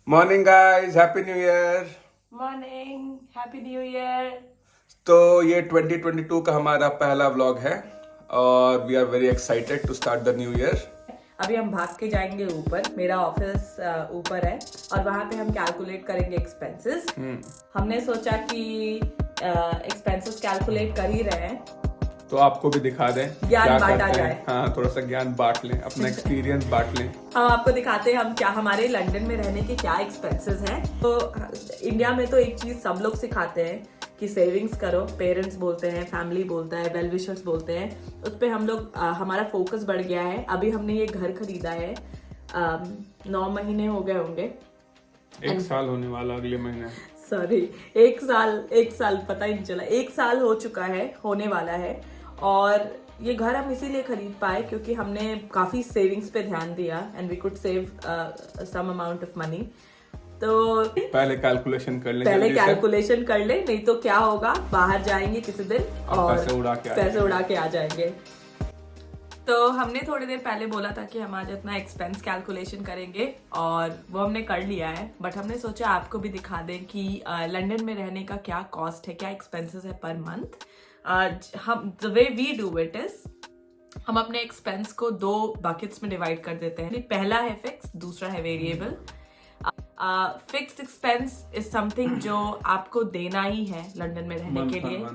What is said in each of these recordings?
Morning guys, happy new year. Morning, happy new year. तो ये 2022 का हमारा पहला व्लॉग है और we are very excited to start the new year. अभी हम भाग के जाएंगे ऊपर। मेरा ऑफिस ऊपर है और वहां पे हम कैलकुलेट करेंगे एक्सपेंसेस। हमने सोचा कि एक्सपेंसेस कैलकुलेट कर ही रहे हैं तो आपको भी दिखा दें ज्ञान क्या बांटा करते हैं। जाए। हाँ, थोड़ा सा ज्ञान बांट लें, अपना एक्सपीरियंस बांट लें। हम आपको दिखाते हैं हम क्या हमारे लंदन में रहने के क्या एक्सपेंसेस हैं। तो इंडिया में तो एक चीज सब लोग सिखाते हैं कि सेविंग्स करो। पेरेंट्स बोलते हैं, फैमिली बोलता है, वेल विशर्स बोलते हैं। उस पर हम लोग हमारा फोकस बढ़ गया है। अभी हमने ये घर खरीदा है, 9 महीने हो गए होंगे। एक साल होने वाला अगले महीने। सॉरी, एक साल पता ही नहीं चला। 1 साल हो चुका है, होने वाला है। और ये घर हम इसीलिए खरीद पाए क्योंकि हमने काफी सेविंग्स पे ध्यान दिया and we could save some amount of money. तो पहले कैलकुलेशन कर लें, पहले जल्दी से। कैलकुलेशन कर ले, नहीं तो क्या होगा, बाहर जाएंगे किसी दिन और पैसे उड़ा के आ जाएंगे। तो हमने थोड़ी देर पहले बोला था कि हम आज अपना एक्सपेंस कैलकुलेशन करेंगे और वो हमने कर लिया है। बट हमने सोचा आपको भी दिखा दें कि लंदन में रहने का क्या कॉस्ट है, क्या एक्सपेंसेस है पर मंथ। हम the way we do it is हम अपने एक्सपेंस को 2 बकेट्स में डिवाइड कर देते हैं। पहला है फिक्स, दूसरा है variable. Fixed expense is something जो आपको देना ही है लंदन में रहने के लिए।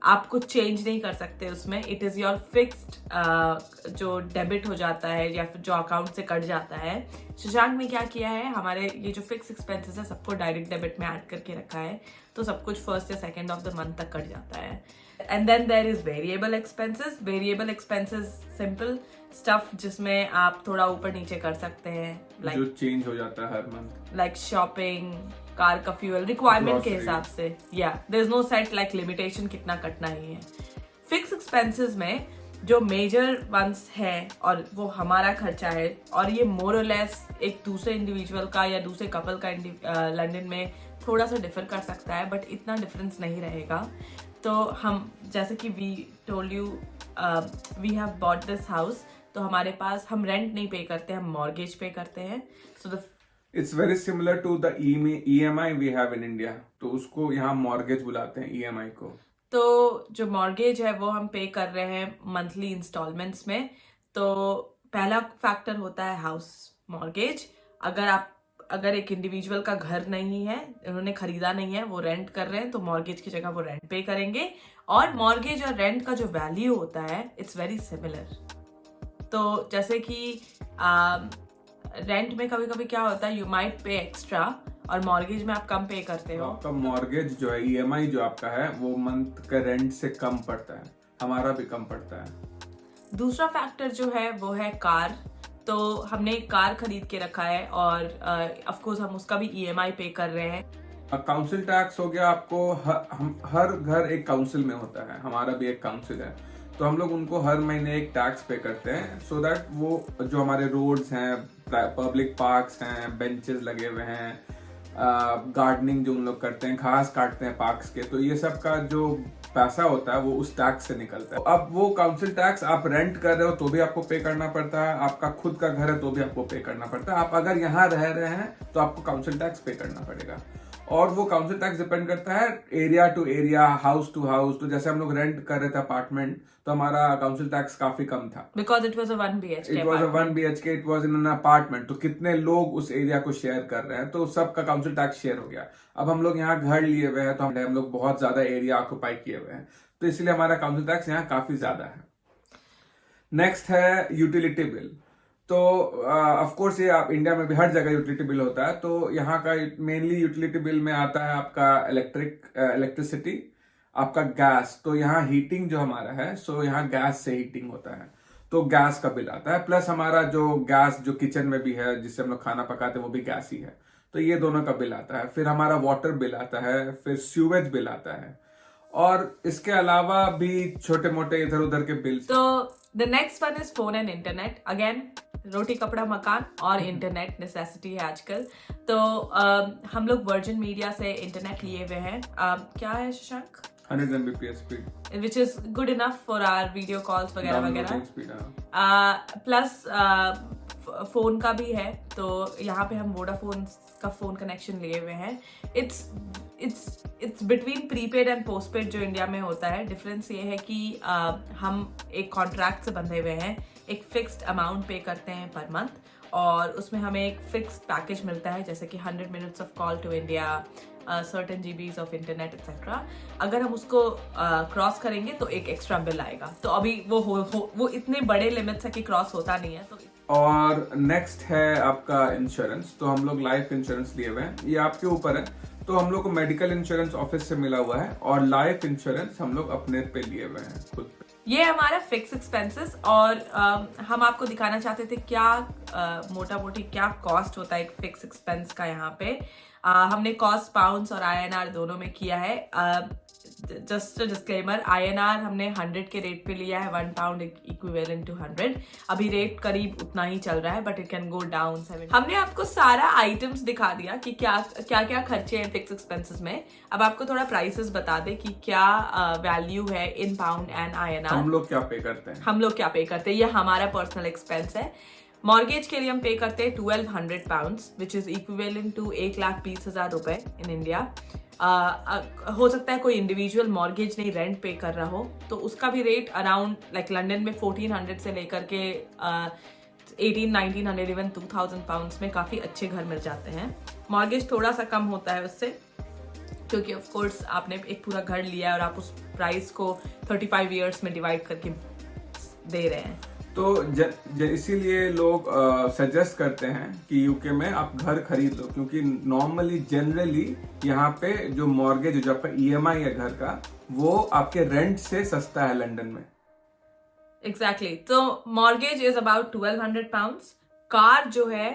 आप कुछ चेंज नहीं कर सकते उसमें। इट इज योर फिक्स्ड जो डेबिट हो जाता है या फिर जो अकाउंट से कट जाता है। शशांक ने क्या किया है, हमारे ये जो फिक्स एक्सपेंसेस है सबको डायरेक्ट डेबिट में ऐड करके रखा है, तो सब कुछ फर्स्ट या सेकेंड ऑफ द मंथ तक कट जाता है। And then there is variable expenses. Variable expenses simple stuff जिसमें आप थोड़ा ऊपर नीचे कर सकते हैं, जो चेंज हो जाता है हर मंथ, लाइक शॉपिंग, कार का फ्यूल, रिक्वायरमेंट के हिसाब से। या there is no set like limitation कितना कटना ही है। फिक्स एक्सपेंसेस में जो मेजर वंस है और वो हमारा खर्चा है, और ये मोर और लेस एक दूसरे इंडिविजुअल का या दूसरे कपल का लंदन में थोड़ा सा डिफर कर सकता है, बट इतना डिफरेंस नहीं रहेगा। तो हम जैसे कि we told you we have bought this house, तो हमारे पास हम रेंट नहीं पे करते, हम मॉर्गेज पे करते हैं। So the it's very similar to the EMI we have in India. तो उसको यहाँ मॉर्गेज बुलाते हैं, EMI को। तो जो मॉर्गेज है वो हम पे कर रहे हैं मंथली इंस्टॉलमेंट्स में। तो पहला फैक्टर होता है हाउस मॉर्गेज। अगर एक इंडिविजुअल का घर नहीं है, उन्होंने खरीदा नहीं है, वो रेंट कर रहे हैं, तो मॉर्गेज की जगह वो रेंट पे करेंगे। और मॉर्गेज और रेंट का जो वैल्यू होता है इट्स वेरी सिमिलर। तो जैसे कि रेंट में कभी कभी क्या होता है, यू माइट पे एक्स्ट्रा, और मॉर्गेज में आप कम पे करते हो। आपका मॉर्गेज जो है, EMI जो आपका है, वो मंथ का रेंट से कम पड़ता है। हमारा भी कम पड़ता है। दूसरा फैक्टर जो है वो है कार। तो हमने एक कार खरीद के रखा है और ऑफ कोर्स हम उसका भी EMI पे कर रहे हैं। काउंसिल टैक्स हो गया आपको। हर घर एक काउंसिल में होता है, हमारा भी एक काउंसिल है। तो हम लोग उनको हर महीने एक टैक्स पे करते हैं, सो दैट वो जो हमारे रोड्स हैं, पब्लिक पार्क्स हैं, बेंचेस लगे हुए हैं, गार्डनिंग जो उन लोग करते हैं, घास काटते हैं पार्क्स के, तो ये सब का जो पैसा होता है वो उस टैक्स से निकलता है। अब वो काउंसिल टैक्स आप रेंट कर रहे हो तो भी आपको पे करना पड़ता है, आपका खुद का घर है तो भी आपको पे करना पड़ता है। आप अगर यहाँ रह रहे हैं तो आपको काउंसिल टैक्स पे करना पड़ेगा। और वो काउंसिल टैक्स डिपेंड करता है area to area, house to house. तो जैसे हम लोग रेंट कर रहे थे अपार्टमेंट, तो हमारा काउंसिल टैक्स काफी कम था, because it was a 1 BHK it was a 1 BHK, it was in an apartment. तो कितने लोग उस एरिया को शेयर कर रहे हैं, तो सबका काउंसिल टैक्स शेयर हो गया। अब हम लोग यहाँ घर लिए हुए हैं, तो हम लोग बहुत ज्यादा एरिया ऑक्यूपाई किए हुए हैं, तो इसलिए हमारा काउंसिल टैक्स यहाँ काफी ज्यादा है। नेक्स्ट है यूटिलिटी बिल। तो ऑफ कोर्स ये आप इंडिया में भी हर जगह यूटिलिटी बिल होता है। तो यहाँ का मेनली यूटिलिटी बिल में आता है आपका इलेक्ट्रिसिटी, आपका गैस। तो यहाँ हीटिंग जो हमारा है, सो यहाँ गैस से हीटिंग होता है, तो गैस का बिल आता है। प्लस हमारा जो गैस जो किचन में भी है, जिससे हम लोग खाना पकाते हैं, वो भी गैस ही है। तो ये दोनों का बिल आता है। फिर हमारा वाटर बिल आता है, फिर सीवेज बिल आता है, और इसके अलावा भी छोटे मोटे इधर उधर के बिल्स। तो the next one is phone and internet. Again रोटी कपड़ा मकान और इंटरनेट नेसेसिटी है आजकल। तो हम लोग वर्जिन मीडिया से इंटरनेट लिए हुए हैं। क्या है Shashank? 100 Mbps speed, which is good enough for our video calls वगैरह downloading वगैरह। speed, प्लस फोन का भी है, तो यहाँ पे हम वोडाफोन का फोन कनेक्शन लिए हुए हैं। It's between prepaid and postpaid जो इंडिया में होता है। डिफरेंस ये है कि हम एक कॉन्ट्रैक्ट से बंधे हुए हैं, एक फिक्स्ड अमाउंट पे करते हैं पर मंथ, और उसमें हमें एक फिक्स्ड पैकेज मिलता है, जैसे कि 100 minutes of call to India, certain GBs of internet et cetera. अगर हम उसको क्रॉस करेंगे तो एक एक्स्ट्रा बिल आएगा। तो अभी वो इतने बड़े लिमिट्स है कि क्रॉस होता नहीं है। तो और नेक्स्ट है आपका इंश्योरेंस। तो हम लोग लाइफ इंश्योरेंस लिए हुए हैं, ये आपके ऊपर है। तो हम लोग को मेडिकल इंश्योरेंस ऑफिस से मिला हुआ है, और लाइफ इंश्योरेंस हम लोग अपने पे लिए हुए हैं खुद पे। ये हमारा फिक्स एक्सपेंसेस, और हम आपको दिखाना चाहते थे क्या मोटा मोटी क्या कॉस्ट होता है एक फिक्स एक्सपेंस का। यहाँ पे हमने कॉस्ट पाउंड्स और INR दोनों में किया है। जस्ट डिस्क्लेमर, INR हमने 100 के रेट पे लिया है, 1 पाउंड इक्विवेलेंट टू 100। अभी रेट करीब उतना ही चल रहा है, but it can go down 7। हमने आपको सारा आइटम्स दिखा दिया कि क्या क्या खर्चे हैं फिक्स एक्सपेंसेस में। अब आपको थोड़ा प्राइसेस बता दे कि क्या वैल्यू है इन पाउंड एंड INR। हम लोग क्या पे करते हैं, ये हमारा पर्सनल एक्सपेंस है। मॉर्गेज के लिए हम पे करते हैं 1200 pounds, which is equivalent to 1,20,000 रुपए इन इंडिया। हो सकता है कोई इंडिविजुअल मॉर्गेज नहीं, रेंट पे कर रहा हो, तो उसका भी रेट अराउंड लाइक लंदन में 1400 से लेकर के 1800-1900 इवन 2000 पाउंड्स में काफी अच्छे घर मिल जाते हैं। मॉर्गेज थोड़ा सा कम होता है उससे, क्योंकि ऑफ कोर्स आपने एक पूरा घर लिया है और आप उस प्राइस को 35 इयर्स में डिवाइड करके दे रहे हैं। तो इसीलिए लोग सजेस्ट करते हैं कि यूके में आप घर खरीद लो, क्योंकि नॉर्मली जनरली यहाँ पे जो मॉर्गेज जो आपका EMI है घर का, वो आपके रेंट से सस्ता है लंदन में। एग्जैक्टली। तो mortgage is about 1200 pounds. Car जो है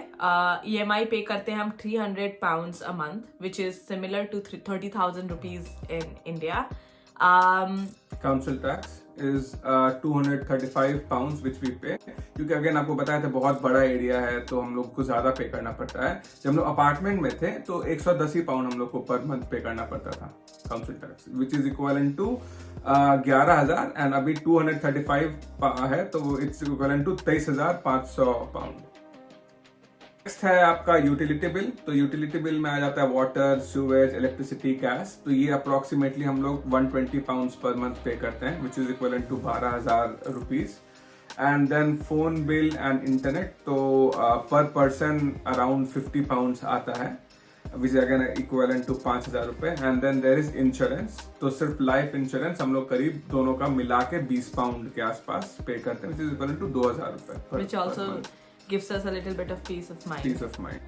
EMI पे करते हैं हम 300 pounds a month, which is similar to 30,000 rupees in India. Council tax is 235 pounds which we pay, क्योंकि अगेन आपको बताया था बहुत बड़ा एरिया है, तो हम लोग को ज्यादा पे करना पड़ता है। जब हम लोग अपार्टमेंट में थे तो 110 पाउंड हम लोग को पर मंथ पे करना पड़ता था council tax, which is equivalent to 11,000, and अभी 235 है, तो it's equivalent to 23,500 pound. Next है आपका यूटिलिटी बिल। तो यूटिलिटी बिल में आ जाता है वाटर, सीवेज, इलेक्ट्रिसिटी, गैस। तो ये अप्रोक्सीमेटली हम लोग 120 पाउंड्स पर मंथ पे करते हैं, which is equivalent to 12,000 rupees. And then phone bill and internet, तो पर पर्सन अराउंड 50 पाउंड्स आता है, which is again equivalent to 5,000 रुपए। And then there is insurance. तो सिर्फ लाइफ इंश्योरेंस हम लोग करीब दोनों का मिला के 20 पाउंड के आसपास पे करते हैं, विच इज इक्वलेंट टू 2,000 रुपए। Which also gives us a little bit of peace of mind. Peace of mind.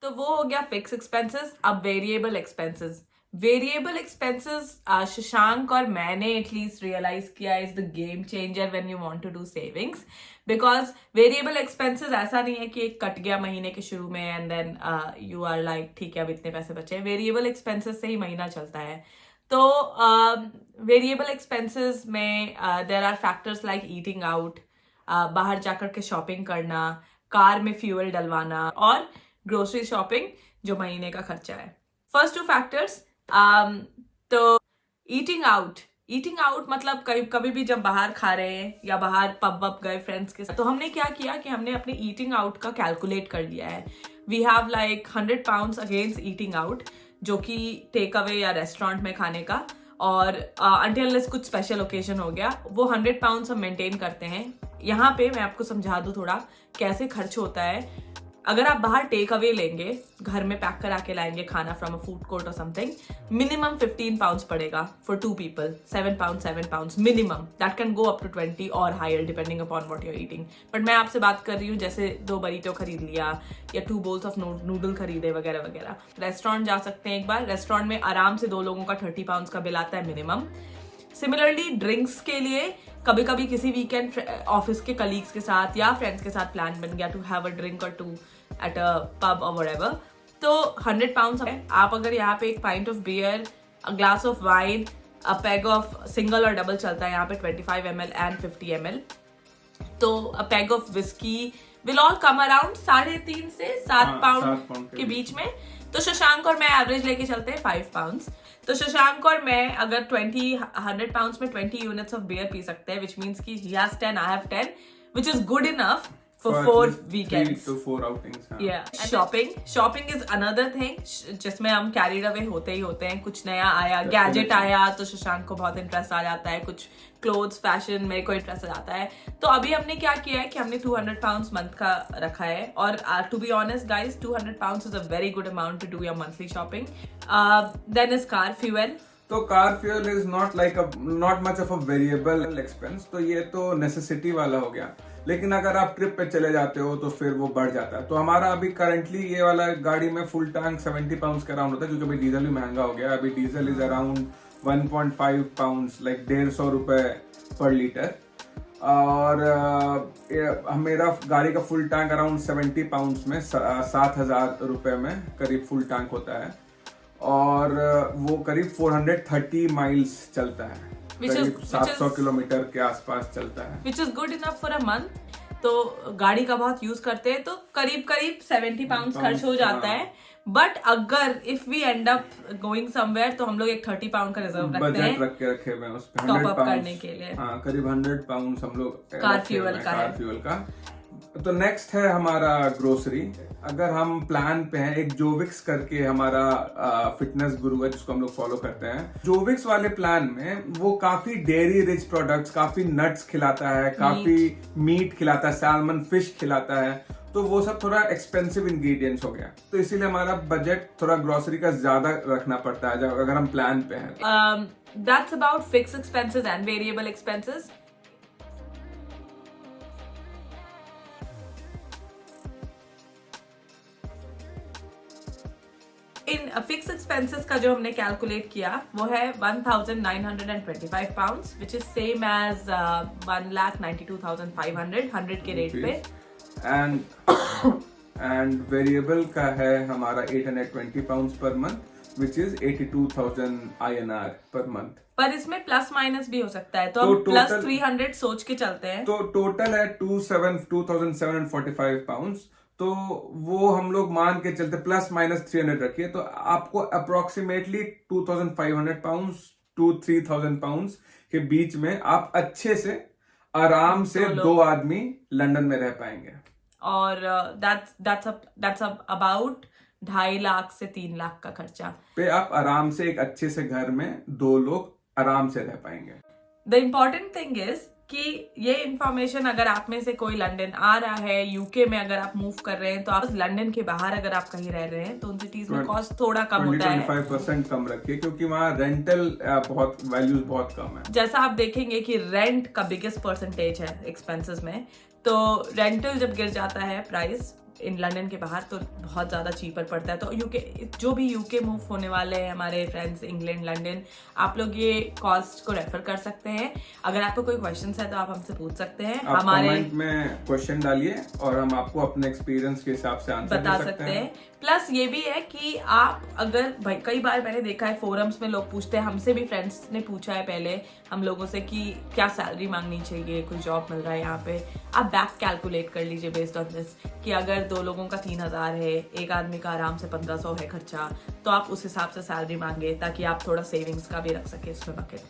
तो वो हो गया फिक्स एक्सपेंसेस। अब variable expenses. Variable expenses Shashank और मैंने एटलीस्ट रियलाइज किया is the game changer when you want to do savings, because variable expenses ऐसा नहीं है कि एक कट गया महीने के शुरू में and then you are like ठीक है अब इतने पैसे बचे। वेरिएबल एक्सपेंसेस से ही महीना चलता है। तो वेरिएबल एक्सपेंसेस में there are factors like eating out, बाहर जाकर के शॉपिंग करना, कार में फ्यूल डलवाना, और ग्रोसरी शॉपिंग जो महीने का खर्चा है। फर्स्ट टू फैक्टर्स, तो ईटिंग आउट मतलब कभी भी जब बाहर खा रहे हैं या बाहर पब वब गए फ्रेंड्स के साथ, तो हमने क्या किया कि हमने अपने ईटिंग आउट का कैलकुलेट कर लिया है। We have like 100 pounds against eating out, जो कि टेक अवे या रेस्टोरेंट में खाने का, और अनटिल कुछ स्पेशल ओकेजन हो गया, वो 100 पाउंड्स हम मेंटेन करते हैं। यहाँ पे मैं आपको समझा दूं थोड़ा कैसे खर्च होता है। अगर आप बाहर टेक अवे लेंगे, घर में पैक करा के लाएंगे खाना फ्रॉम अ फूड कोर्ट और समथिंग, मिनिमम 15 पाउंड्स पड़ेगा for 2 people, 7 pounds minimum. That can go up to 20 और higher depending upon what you are eating. But मैं आपसे बात कर रही हूँ जैसे 2 बरीटो खरीद लिया या 2 bowls ऑफ नूडल खरीदे वगैरह वगैरह। रेस्टोरेंट जा सकते हैं एक बार, रेस्टोरेंट में आराम से 2 लोगों का 30 पाउंड्स का बिल आता है मिनिमम। सिमिलरली ड्रिंक्स के लिए कभी कभी किसी वीकेंड ऑफिस के कलीग्स के साथ या फ्रेंड्स के साथ प्लान बन गया टू हैव अ ड्रिंक और 2 at a pub or whatever, तो 100 पाउंड्स है। आप अगर यहाँ पे एक pint of beer, a glass of wine, a peg of single और double चलता है यहाँ पे 25 ml and 50 ml, तो a peg of whiskey will all come around 3.5 से 7 पाउंड के बीच में। तो शशांक और मैं एवरेज लेके चलते हैं 5 पाउंड्स। तो शशांक और मैं अगर 100 पाउंड्स में 20 यूनिट्स ऑफ बियर पी सकते हैं, विच मीन्स कि he has 10, I have 10, which is good enough for 4 weekends. 3 to 4 outings. हाँ. Yeah. Shopping is another thing जिसमें हम carried away होते ही होते हैं। कुछ नया आया, गैजेट आया तो शशांक को बहुत इंटरेस्ट आ जाता है, कुछ क्लोथ्स फैशन मेरे को इंटरेस्ट आ जाता है। तो अभी हमने क्या किया है कि हमने 200 पाउंड्स मंथ का रखा है, और to be honest guys 200 pounds is a very good amount to do your monthly shopping. Then is car fuel. तो car fuel is not much of a variable expense, तो ये तो नेसेसिटी वाला हो गया। लेकिन अगर आप ट्रिप पे चले जाते हो तो फिर वो बढ़ जाता है। तो हमारा अभी करंटली ये वाला गाड़ी में फुल टैंक 70 पाउंड्स का अराउंड होता है, क्योंकि अभी डीजल भी महंगा हो गया। अभी diesel is around 1.5 pounds, like 150 रुपए पर लीटर। और मेरा गाड़ी का फुल टैंक अराउंड 70 पाउंड्स में 7,000 रुपए में करीब फुल टैंक होता है, और वो करीब 430 माइल्स चलता है, करीब 700 किलोमीटर के आसपास चलता है, which is good enough for a month. तो गाड़ी का बहुत यूज करते हैं तो करीब 70 पाउंड्स खर्च हो जाता है। बट अगर if we end up going somewhere तो हम लोग एक 30 पाउंड का रिजर्व रखते हैं, बजट रखे हुए हैं उस पे, टॉप अप करने के लिए। हाँ, करीब 100 पाउंड हम लोग कार फ्यूल का। तो नेक्स्ट है हमारा ग्रोसरी। अगर हम प्लान पे हैं, एक जोविक्स करके हमारा फिटनेस गुरु है जिसको हम लोग फॉलो करते हैं। जोविक्स वाले प्लान में वो काफी डेयरी रिच प्रोडक्ट्स, काफी नट्स खिलाता है, काफी मीट खिलाता है, सैल्मन फिश खिलाता है। तो वो सब थोड़ा एक्सपेंसिव इंग्रेडिएंट्स हो गया, तो इसीलिए हमारा बजट थोड़ा ग्रोसरी का ज्यादा रखना पड़ता है अगर हम प्लान पे हैं। That's about fix expenses and variable expenses. In fix expenses का जो हमने कैलकुलेट किया वो है 1925 pounds, which is same as 1,92,500 100 के रेट पे। एंड वेरिएबल का है हमारा 820 pounds per month, which is 82,000 INR per month. पर इसमें प्लस माइनस भी हो सकता है, तो हम प्लस 300 सोच के चलते हैं। तो टोटल है 2,745 पाउंड्स। तो वो हम लोग मान के चलते प्लस माइनस 300 रखिए, तो आपको अप्रोक्सीमेटली 2,500 पाउंड्स टू 3,000 पाउंड्स के बीच में आप अच्छे से आराम से 2 आदमी लंदन में रह पाएंगे। और that's अबाउट 2.5 लाख से 3 लाख का खर्चा पे आप आराम से एक अच्छे से घर में 2 लोग आराम से रह पाएंगे। द इम्पोर्टेंट थिंग इज कि ये इन्फॉर्मेशन अगर आप में से कोई लंदन आ रहा है, यूके में अगर आप मूव कर रहे हैं, तो आप लंदन के बाहर अगर आप कहीं रह रहे हैं तो उन सिटीज में कॉस्ट थोड़ा कम होता है। 25% कम रखिए, क्योंकि वहाँ रेंटल बहुत वैल्यूज बहुत कम है। जैसा आप देखेंगे कि रेंट का बिगेस्ट परसेंटेज है एक्सपेंसेस में, तो रेंटल जब गिर जाता है प्राइस इन लंदन के बाहर तो बहुत ज़्यादा चीपर पड़ता है। तो यूके, जो भी यूके मूव होने वाले हैं हमारे फ्रेंड्स इंग्लैंड लंदन, आप लोग ये कॉस्ट को रेफर कर सकते हैं। अगर आपको कोई क्वेश्चंस है तो आप हमसे पूछ सकते हैं, आप हमारे कमेंट में क्वेश्चन डालिए और हम आपको अपने एक्सपीरियंस के हिसाब से आंसर बता सकते हैं। प्लस ये भी है कि आप अगर भाई, कई बार मैंने देखा है फोरम्स में लोग पूछते हैं, हमसे भी फ्रेंड्स ने पूछा है पहले हम लोगों से कि क्या सैलरी मांगनी चाहिए, कोई जॉब मिल रहा है यहाँ पे। आप बैक कैलकुलेट कर लीजिए बेस्ड ऑन दिस कि अगर 2 लोगों का 3,000 है, एक आदमी का आराम से 1,500 है खर्चा, तो आप उस हिसाब से सैलरी मांगे ताकि आप थोड़ा सेविंग्स का भी रख सके इसमें bucket.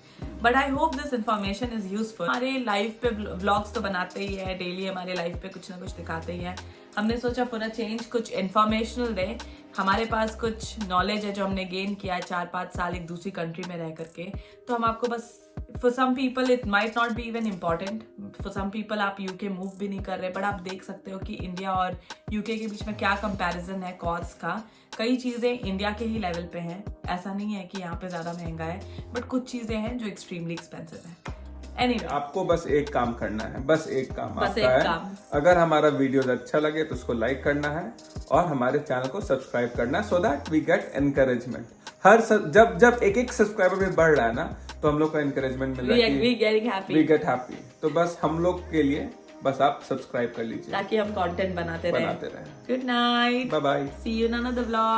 But I hope this information is useful. हमारे लाइफ पे व्लॉग्स तो बनाते ही है, डेली हमारे लाइफ पे कुछ ना कुछ दिखाते ही है। हमने सोचा फॉर अ चेंज कुछ इन्फॉर्मेशनल दे। हमारे पास कुछ नॉलेज है जो हमने गेन किया है 4-5 साल एक दूसरी कंट्री में रह करके, तो हम आपको बस, for some people it might not be even important, for some people आप यूके मूव भी नहीं कर रहे, बट आप देख सकते हो कि इंडिया और यूके के बीच में क्या कंपैरिजन है कॉस्ट का। कई चीज़ें इंडिया के ही लेवल पे हैं, ऐसा नहीं है कि यहाँ पे ज़्यादा महंगा है, बट कुछ चीज़ें हैं जो एक्सट्रीमली एक्सपेंसिव है। Anyway, आपको बस एक काम करना है, बस एक काम बस आपका एक है। काम। अगर हमारा वीडियो अच्छा लगे तो उसको लाइक करना है और हमारे चैनल को सब्सक्राइब करना है, so that we get encouragement. जब एक सब्सक्राइबर भी बढ़ रहा है ना, तो हम लोग को एनकरेजमेंट मिल रहा है, वी गेट हैप्पी। तो बस हम लोग के लिए बस आप सब्सक्राइब कर लीजिए ताकि हम कंटेंट बनाते रहे। Good night, bye bye, see you in another vlog.